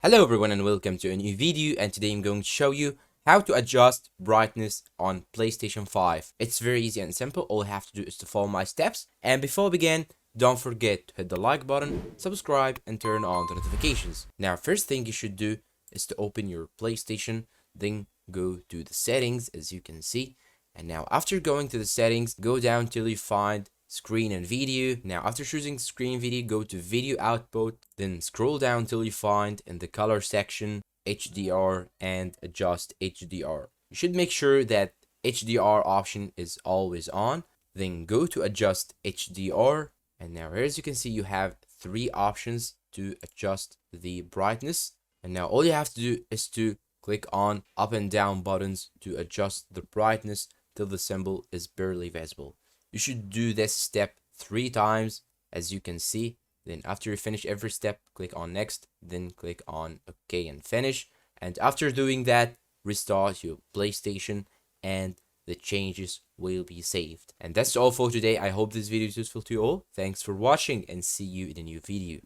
Hello everyone and welcome to a new video, and today I'm going to show you how to adjust brightness on PlayStation 5. It's very easy and simple. All you have to do is to follow my steps. And before we begin, don't forget to hit the like button, subscribe and turn on the notifications. Now first thing you should do is to open your PlayStation, then go to the settings as you can see. And now after going to the settings, go down till you find screen and video. Now after choosing screen and video, go to video output, then scroll down till you find in the color section HDR and adjust HDR. You should make sure that HDR option is always on, then go to adjust HDR. And now here as you can see, you have three options to adjust the brightness. And now all you have to do is to click on up and down buttons to adjust the brightness till the symbol is barely visible. You should do this step 3 times as you can see. Then after you finish every step, click on next, then click on OK and finish. And after doing that, restart your PlayStation and the changes will be saved. And that's all for today. I hope this video is useful to you all. Thanks for watching and see you in a new video.